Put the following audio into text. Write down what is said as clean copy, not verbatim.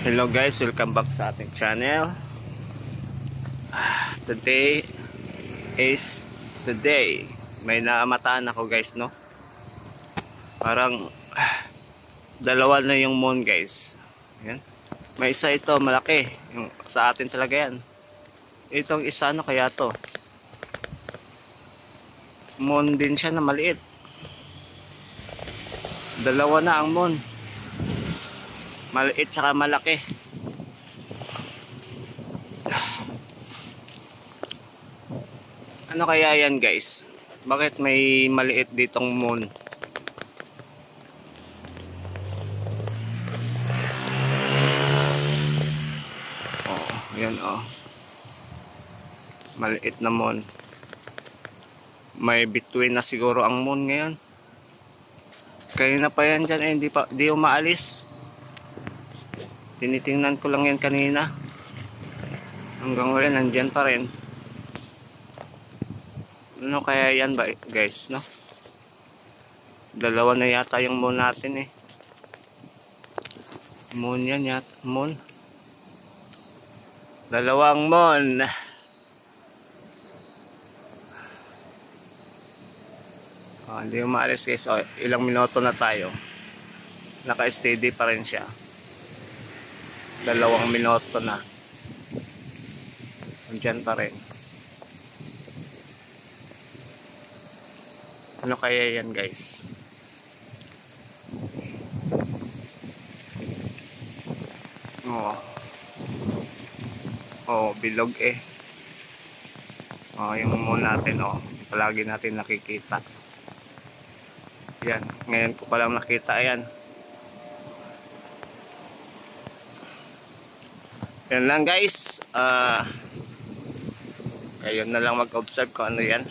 Hello guys, welcome back sa ating channel. Today is the day. May naamataan ako guys, no? Parang dalawa na yung moon guys. Yan. May isa ito malaki, yung sa atin talaga yan. Itong isa ano kaya to? Moon din siya na maliit. Dalawa na ang moon. Maliit saka malaki. Ano kaya yan guys? Bakit may maliit ditong moon? Oh, yan oh. Maliit na moon. May between na siguro ang moon ngayon. Kanina pa yan dyan eh, di umaalis. Tinitingnan ko lang yan kanina. Hanggang ngayon nandyan pa rin. Ano kaya yan ba guys, no? Dalawa na yata yung moon natin eh. Moon yan yata. Moon. Dalawang moon. Hindi umaalis guys. Ilang minuto na tayo. Naka-steady pa rin siya. 2 minuto na. Andyan pa rin. Ano kaya yan guys? Bilog eh. Yung moon natin palagi natin nakikita. Yan, ngayon ko palang nakita yan. Yan lang guys. Kayo na lang mag-observe kung ano yan.